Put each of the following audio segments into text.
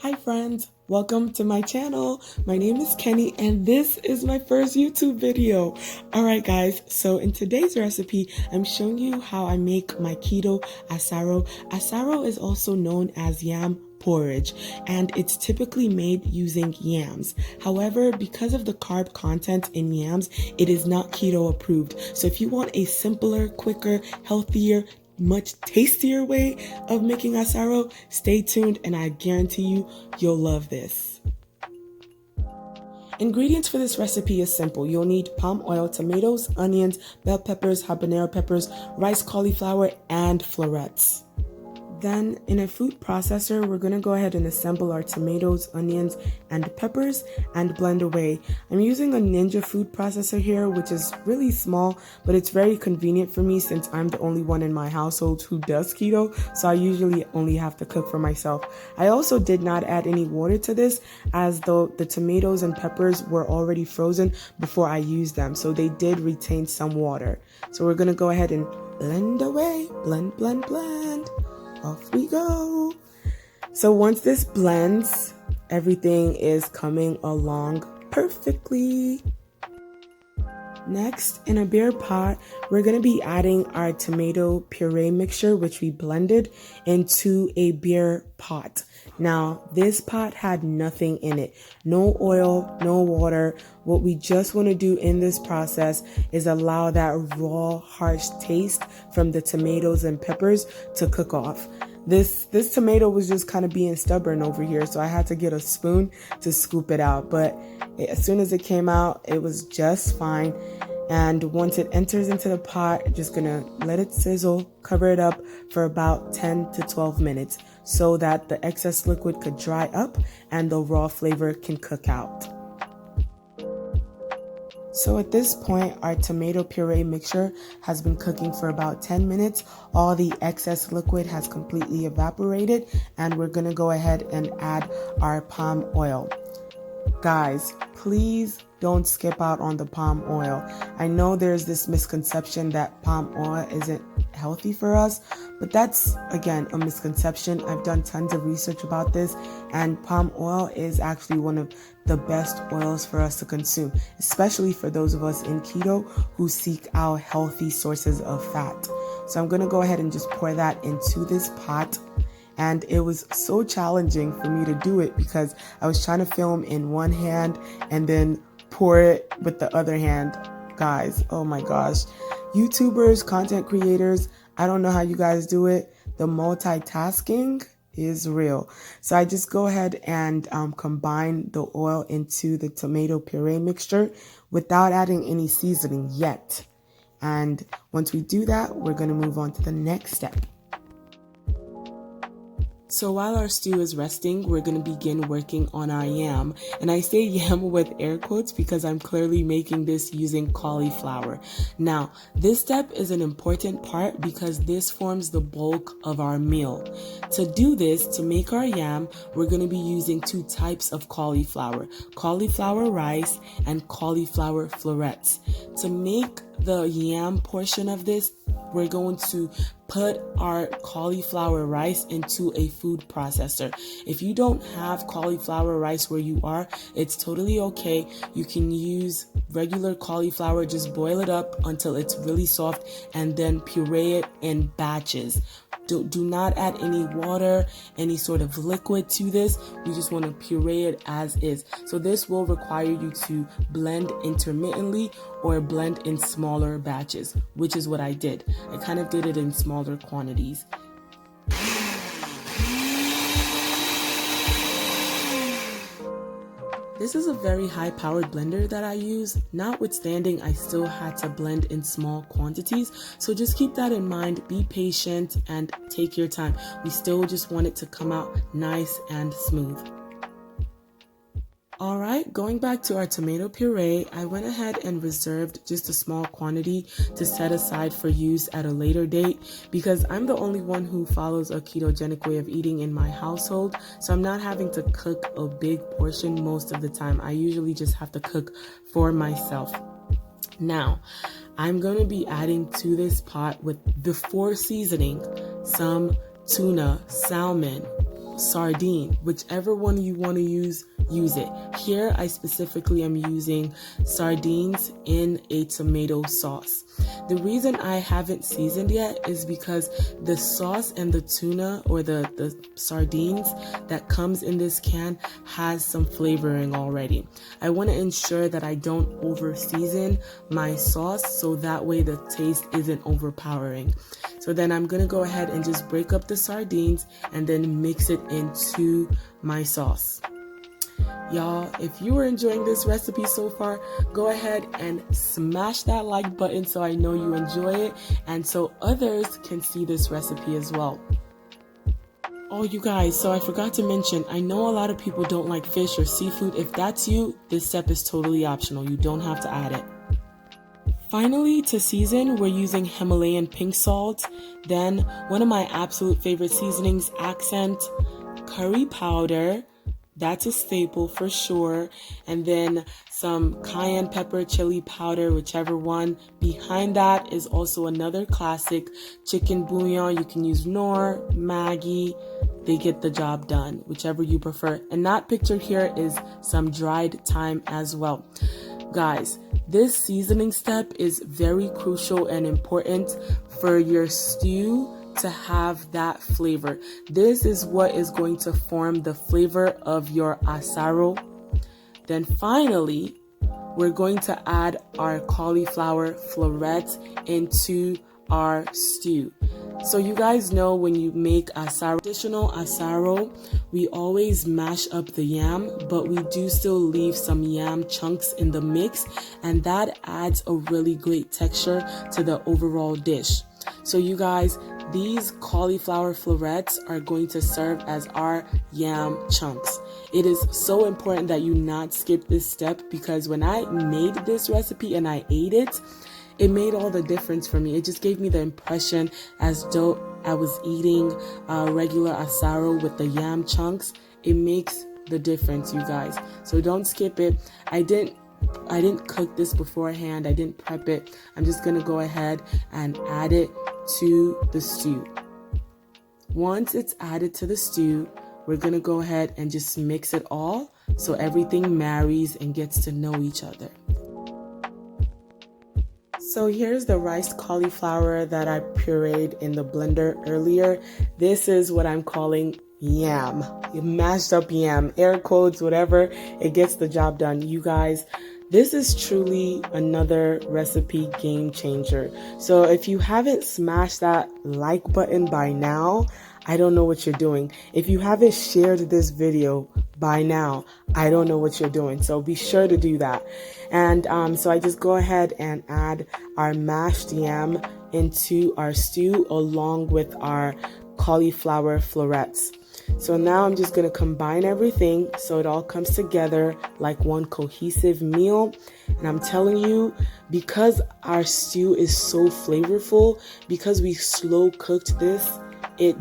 Hi friends, welcome to my channel. My name is Kenny and this is my first YouTube video. Alright guys, so in today's recipe, I'm showing you how I make my keto ASARO. ASARO is also known as Yam Porridge and it's typically made using yams. However, because of the carb content in yams, it is not keto approved. So if you want a simpler, quicker, healthier, much tastier way of making ASARO, stay tuned and I guarantee you'll love this. Ingredients for this recipe is simple. You'll need palm oil, tomatoes, onions, bell peppers, habanero peppers, rice cauliflower, and florets. Then in a food processor, we're going to go ahead and assemble our tomatoes, onions, and peppers and blend away. I'm using a Ninja food processor here, which is really small, but it's very convenient for me since I'm the only one in my household who does keto, so I usually only have to cook for myself. I also did not add any water to this as though the tomatoes and peppers were already frozen before I used them, so they did retain some water. So we're going to go ahead and blend away, blend, blend, blend. Off we go. So once this blends, everything is coming along perfectly. Next, in a beer pot, we're going to be adding our tomato puree mixture, which we blended, into a beer pot. Now, this pot had nothing in it. No oil, no water. What we just want to do in this process is allow that raw, harsh taste from the tomatoes and peppers to cook off. This tomato was just kind of being stubborn over here, so I had to get a spoon to scoop it out. But as soon as it came out, it was just fine. And once it enters into the pot, just gonna let it sizzle, cover it up for about 10 to 12 minutes so that the excess liquid could dry up and the raw flavor can cook out. So at this point, our tomato puree mixture has been cooking for about 10 minutes. All the excess liquid has completely evaporated, and we're gonna go ahead and add our palm oil. Guys, please don't skip out on the palm oil. I know there's this misconception that palm oil isn't healthy for us, but that's, again, a misconception. I've done tons of research about this, and palm oil is actually one of the best oils for us to consume, especially for those of us in keto who seek out healthy sources of fat. So I'm going to go ahead and just pour that into this pot. And it was so challenging for me to do it because I was trying to film in one hand and then pour it with the other hand. Guys, oh my gosh. YouTubers, content creators, I don't know how you guys do it. The multitasking is real. So I just go ahead and combine the oil into the tomato puree mixture without adding any seasoning yet. And once we do that, we're going to move on to the next step. So while our stew is resting, we're going to begin working on our yam. And I say yam with air quotes because I'm clearly making this using cauliflower. Now, this step is an important part because this forms the bulk of our meal. To do this, to make our yam, we're going to be using two types of cauliflower rice and cauliflower florets. To make the yam portion of this, we're going to put our cauliflower rice into a food processor. If you don't have cauliflower rice where you are, it's totally okay. You can use regular cauliflower, just boil it up until it's really soft and then puree it in batches. Do not add any water, any sort of liquid to this. You just want to puree it as is. So this will require you to blend intermittently or blend in smaller batches, which is what I did. I kind of did it in smaller quantities. This is a very high-powered blender that I use. Notwithstanding, I still had to blend in small quantities. So just keep that in mind, be patient, and take your time. We still just want it to come out nice and smooth. Alright, going back to our tomato puree, I went ahead and reserved just a small quantity to set aside for use at a later date because I'm the only one who follows a ketogenic way of eating in my household, so I'm not having to cook a big portion most of the time. I usually just have to cook for myself. Now, I'm going to be adding to this pot before seasoning some tuna, salmon, sardine, whichever one you want to use it. Here I specifically am using sardines in a tomato sauce. The reason I haven't seasoned yet is because the sauce and the tuna or the sardines that comes in this can has some flavoring already. I want to ensure that I don't over season my sauce so that way the taste isn't overpowering. So then I'm going to go ahead and just break up the sardines and then mix it into my sauce. Y'all, if you are enjoying this recipe so far, go ahead and smash that like button so I know you enjoy it and so others can see this recipe as well. Oh, you guys, so I forgot to mention, I know a lot of people don't like fish or seafood. If that's you, this step is totally optional. You don't have to add it. Finally, to season, we're using Himalayan pink salt. Then one of my absolute favorite seasonings, accent curry powder. That's a staple for sure. And then some cayenne pepper, chili powder, whichever one. Behind that is also another classic, chicken bouillon. You can use Knorr, Maggi. They get the job done, whichever you prefer. And that picture here is some dried thyme as well. Guys, this seasoning step is very crucial and important for your stew to have that flavor. This is what is going to form the flavor of your ASARO. Then finally, we're going to add our cauliflower florets into our stew. So you guys know when you make traditional ASARO, we always mash up the yam, but we do still leave some yam chunks in the mix, and that adds a really great texture to the overall dish. So you guys, these cauliflower florets are going to serve as our yam chunks. It is so important that you not skip this step because when I made this recipe and I ate it, it made all the difference for me. It just gave me the impression as though I was eating regular ASARO with the yam chunks. It makes the difference, you guys. So don't skip it. I didn't cook this beforehand. I didn't prep it. I'm just gonna go ahead and add it to the stew. Once it's added to the stew, we're gonna go ahead and just mix it all so everything marries and gets to know each other. So here's the rice cauliflower that I pureed in the blender earlier. This is what I'm calling yam. Mashed up yam, air quotes, whatever. It gets the job done. You guys, this is truly another recipe game changer. So if you haven't smashed that like button by now, I don't know what you're doing. If you haven't shared this video by now, I don't know what you're doing. So be sure to do that. And so I just go ahead and add our mashed yam into our stew along with our cauliflower florets. So now I'm just going to combine everything so it all comes together like one cohesive meal. And I'm telling you, because our stew is so flavorful, because we slow cooked this, it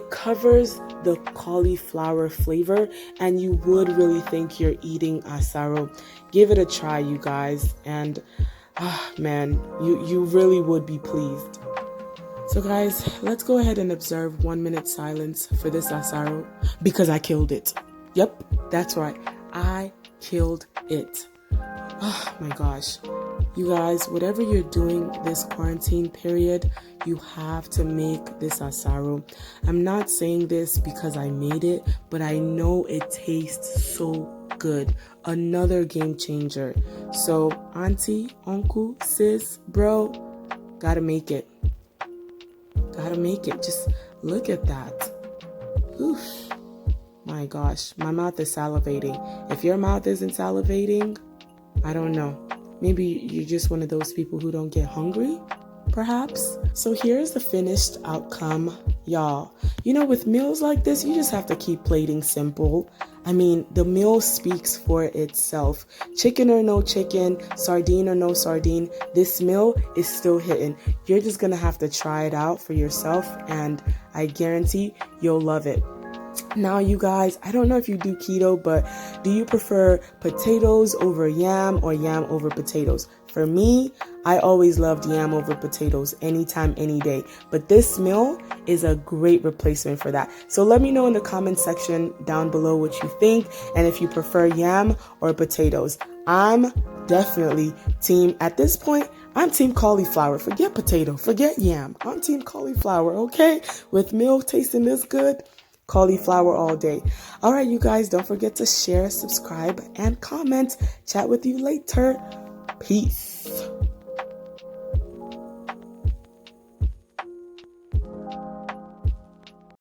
covers the cauliflower flavor and you would really think you're eating ASARO. Give it a try, you guys, and man, you really would be pleased. So guys, let's go ahead and observe 1 minute silence for this ASARO because I killed it. Yep, that's right. I killed it. Oh my gosh. You guys, whatever you're doing this quarantine period, you have to make this ASARO. I'm not saying this because I made it, but I know it tastes so good. Another game changer. So auntie, uncle, sis, bro, gotta make it. Gotta make it. Just look at that. Oof. My gosh, my mouth is salivating. If your mouth isn't salivating, I don't know. Maybe you're just one of those people who don't get hungry, perhaps. So here's the finished outcome, y'all. You know, with meals like this, you just have to keep plating simple. I mean, the meal speaks for itself. Chicken or no chicken, sardine or no sardine, this meal is still hitting. You're just gonna have to try it out for yourself, and I guarantee you'll love it. Now, you guys, I don't know if you do keto, but do you prefer potatoes over yam or yam over potatoes? For me, I always loved yam over potatoes anytime, any day. But this meal is a great replacement for that. So let me know in the comment section down below what you think and if you prefer yam or potatoes. I'm definitely at this point, I'm team cauliflower. Forget potato, forget yam. I'm team cauliflower, okay? With meal tasting this good, cauliflower all day. All right, you guys, don't forget to share, subscribe, and comment. Chat with you later. Peace.